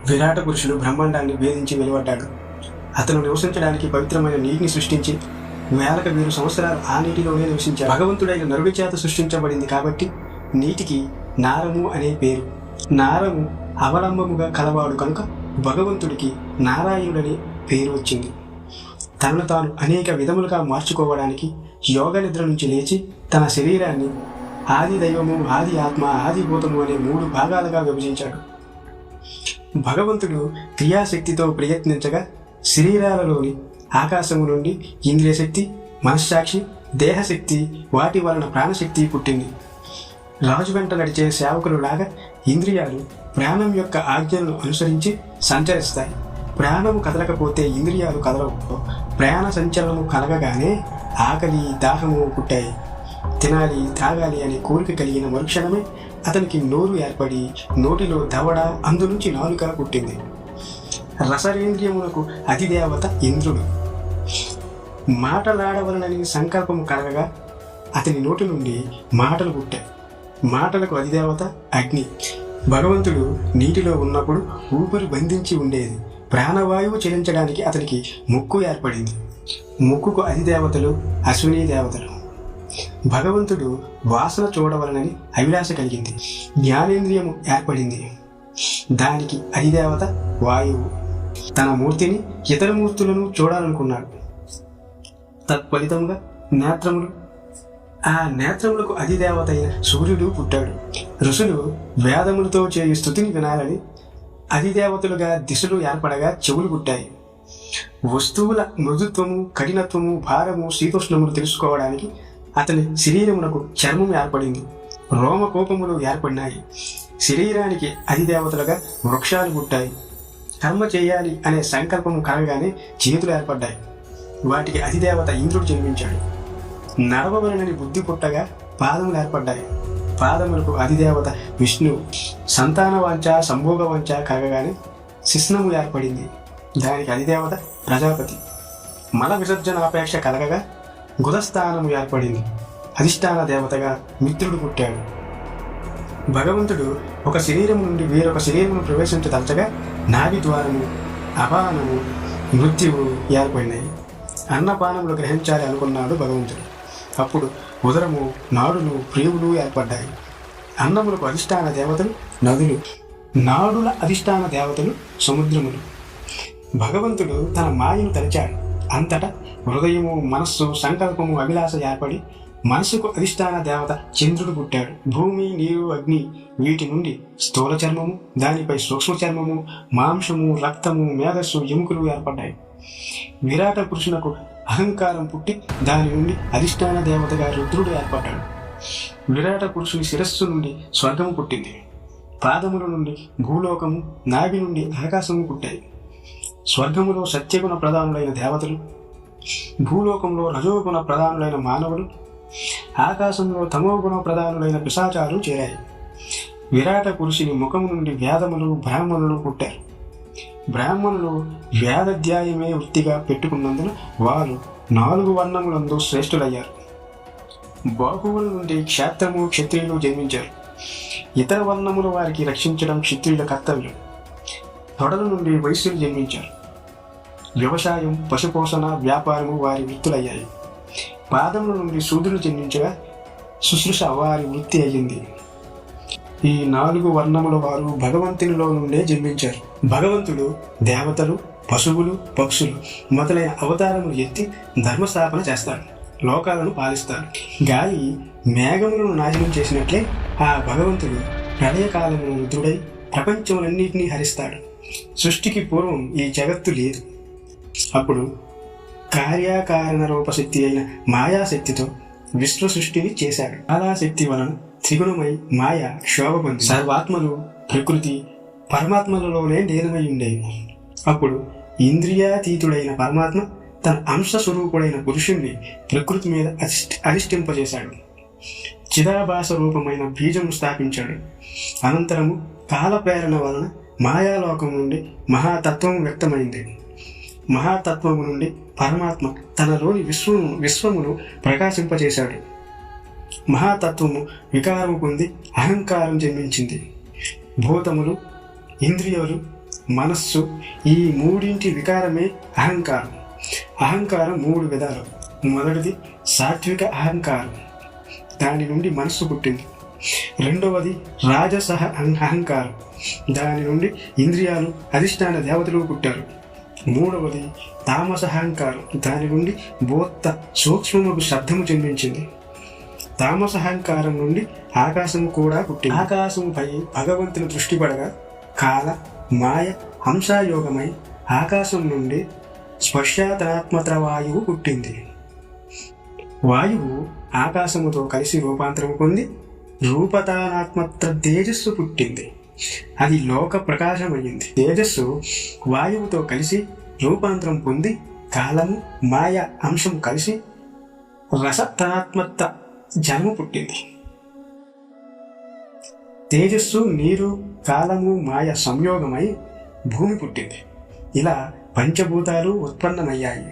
విరాట పురుషుడు బ్రహ్మాండాన్ని భేదించి వెలువడ్డాడు. అతను నివసించడానికి పవిత్రమైన నీటిని సృష్టించి వేలకు వేరు సంవత్సరాలు ఆ నీటిలోనే నివసించాడు. భగవంతుడైన నరుడి చేత సృష్టించబడింది కాబట్టి నీటికి నారము అనే పేరు. నారము అవలంబముగా కలవాడు కనుక భగవంతుడికి నారాయణుడనే పేరు వచ్చింది. తనను తాను అనేక విధములుగా మార్చుకోవడానికి యోగ నిద్ర నుంచి లేచి తన శరీరాన్ని ఆది దైవము, ఆది ఆత్మ, ఆది భూతము అనే 3 భాగాలుగా విభజించాడు. భగవంతుడు క్రియాశక్తితో ప్రయత్నించగా శరీరాలలోని ఆకాశము నుండి ఇంద్రియశక్తి, మనశ్శాక్షి, దేహశక్తి, వాటి వలన ప్రాణశక్తి పుట్టింది. రాజు వెంట నడిచే సేవకులు లాగా ఇంద్రియాలు ప్రాణం యొక్క ఆజ్ఞలను అనుసరించి సంచరిస్తాయి. ప్రాణము కదలకపోతే ఇంద్రియాలు కదలవు. ప్రాణ సంచలనము కలగగానే ఆకలి, దాహము పుట్టాయి. తినాలి, తాగాలి అనే కోరిక కలిగిన మరుక్షణమే అతనికి నోరు ఏర్పడి నోటిలో దవడ, అందునుంచి నాలుక పుట్టింది. రసరేంద్రియమునకు అధిదేవత ఇంద్రుడు. మాటలాడవలనని సంకల్పము కలగగా అతని నోటి నుండి మాటలు పుట్టాయి. మాటలకు అధిదేవత అగ్ని. భగవంతుడు నీటిలో ఉన్నప్పుడు ఊపిరి బంధించి ఉండేది. ప్రాణవాయువు చెలించడానికి అతనికి ముక్కు ఏర్పడింది. ముక్కుకు అధిదేవతలు అశ్విని దేవతలు. భగవంతుడు వాసన చూడవలనని అభిలాష కలిగింది. జ్ఞానేంద్రియము ఏర్పడింది. దానికి అధిదేవత వాయువు. తన మూర్తిని ఇతర మూర్తులను చూడాలనుకున్నాడు. తత్ఫలితంగా నేత్రములు. ఆ నేత్రములకు అధిదేవత అయిన సూర్యుడు పుట్టాడు. ఋషులు వేదములతో చేయు స్తుతిని వినాలని అధిదేవతలుగా దిశలు ఏర్పడగా చెవులు పుట్టాయి. వస్తువుల మృదుత్వము, కఠినత్వము, భారము, శీతోష్ణములు తెలుసుకోవడానికి అతని శరీరమునకు చర్మం ఏర్పడింది. రోమకోపములు ఏర్పడినాయి. శరీరానికి అధిదేవతలుగా వృక్షాలు పుట్టాయి. కర్మ చేయాలి అనే సంకల్పము కలగగానే చేతులు ఏర్పడ్డాయి. వాటికి అధిదేవత ఇంద్రుడు జన్మించాడు. నడవవలనని బుద్ధి పుట్టగా పాదములు ఏర్పడ్డాయి. పాదములకు అధిదేవత విష్ణువు. సంతాన వాంఛ, సంభోగ వాంఛ కలగగానే శిస్నము ఏర్పడింది. దానికి అధిదేవత ప్రజాపతి. మల విసర్జనాపేక్ష కలగగా గుదస్థానము ఏర్పడింది. అధిష్టాన దేవతగా మిత్రుడు పుట్టాడు. భగవంతుడు ఒక శరీరం నుండి వేరొక శరీరమును ప్రవేశించదలచగా నాభి ద్వారము, అపానము, మృత్యువు ఏర్పడినాయి. అన్నపానములు గ్రహించాలి అనుకున్నాడు భగవంతుడు. అప్పుడు ఉదరము, నాడులు, ప్రియువులు ఏర్పడ్డాయి. అన్నములకు అధిష్టాన దేవతలు నదులు, నాడుల అధిష్టాన దేవతలు సముద్రములు. భగవంతుడు తన మాయను తలిచాడు. అంతటా హృదయము, మనస్సు, సంకల్పము, అభిలాష ఏర్పడి మనసుకు అధిష్టాన దేవత చంద్రుడు పుట్టాడు. భూమి, నీరు, అగ్ని వీటి నుండి స్థూల చర్మము, దానిపై సూక్ష్మ చర్మము, మాంసము, రక్తము, మేధస్సు, ఎముకలు ఏర్పడ్డాయి. విరాట పురుషునకు అహంకారం పుట్టి దాని నుండి అధిష్టాన దేవతగా రుద్రుడు ఏర్పడ్డాడు. విరాట పురుషుని శిరస్సు నుండి స్వర్గము పుట్టింది. పాదముల నుండి భూలోకము, నాభి నుండి ఆకాశము పుట్టాయి. స్వర్గములో సత్యగుణ ప్రధానులైన దేవతలు, భూలోకంలో రజోగుణ ప్రధానులైన మానవులు, ఆకాశంలో తమోగుణ ప్రధానులైన పిశాచాలు చేరాయి. విరాట పురుషుని ముఖము నుండి వేదములు, బ్రాహ్మణులు పుట్టారు. బ్రాహ్మణులు వేదాధ్యాయమే వృత్తిగా పెట్టుకున్నందున వారు 4 వర్ణములందు శ్రేష్ఠులయ్యారు. బాహువుల నుండి క్షేత్రము, క్షత్రియులు జన్మించారు. ఇతర వర్ణములు వారికి రక్షించడం క్షత్రియుల కర్తవ్యం. తొడల నుండి వైశ్యులు జన్మించారు. వ్యవసాయం, పశుపోషణ, వ్యాపారము వారి వృత్తులయ్యాయి. పాదముల నుండి శూద్రులు జన్మించగా శుశ్రూష వారి వృత్తి అయ్యింది. ఈ 4 వర్ణముల వారు భగవంతునిలో నుండే జన్మించారు. భగవంతుడు దేవతలు, పశువులు, పక్షులు మొదలైన అవతారములు ఎత్తి ధర్మస్థాపన చేస్తాడు. లోకాలను పాలిస్తాడు. గాలి మేఘములను నాశనం చేసినట్లే ఆ భగవంతుడు ప్రళయకాలమును రుద్రుడై ప్రపంచములన్నింటినీ హరిస్తాడు. సృష్టికి పూర్వం ఈ జగత్తు లేదు. అప్పుడు కార్యకారణ రూపశక్తి అయిన మాయాశక్తితో విశ్వ సృష్టిని చేశాడు. మాయాశక్తి వలన త్రిగుణమై మాయ క్షోభ పొంది సర్వాత్మలు, ప్రకృతి, పరమాత్మలలోనే లీనమై ఉండేవి. అప్పుడు ఇంద్రియాతీతుడైన పరమాత్మ తన అంశ స్వరూపుడైన పురుషుణ్ణి ప్రకృతి మీద అధిష్ఠింపజేశాడు. చిదాభాస రూపమైన బీజము స్థాపించాడు. అనంతరము కాలప్రేరణ వలన మాయాలోకం నుండి మహాతత్వము వ్యక్తమైంది. మహాతత్వము నుండి పరమాత్మ తనలోని విశ్వమును ప్రకాశింపజేశాడు. మహాతత్వము వికారము పొంది అహంకారం జన్మించింది. భూతములు, ఇంద్రియాలు, మనస్సు, ఈ మూడింటి వికారమే అహంకారం. అహంకారం 3 విధాలు. మొదటిది సాత్విక అహంకారం, దాని నుండి మనస్సు పుట్టింది. రెండవది రాజస అహంకారం, దాని నుండి ఇంద్రియాలు, అధిష్టాన దేవతలు పుట్టారు. మూడవది తామస అహంకారం, దాని నుండి బోత్త సూక్ష్మముకు శబ్దము జన్మించింది. తామస అహంకారం నుండి ఆకాశము కూడా పుట్టింది. ఆకాశముపై భగవంతుని దృష్టి పడగా కాల మాయ హంసాయోగమై ఆకాశం నుండి స్పర్శాతనాత్మత వాయువు పుట్టింది. వాయువు ఆకాశముతో కలిసి రూపాంతరం పొంది రూపతానాత్మత్ర తేజస్సు పుట్టింది. అది లోక ప్రకాశమయ్యింది. తేజస్సు వాయువుతో కలిసి రూపాంతరం పొంది కాలము మాయ అంశం కలిసి రసతనాత్మత్త జలము పుట్టింది. తేజస్సు, నీరు, కాలము, మాయ సంయోగమై భూమి పుట్టింది. ఇలా పంచభూతాలు ఉత్పన్నమయ్యాయి.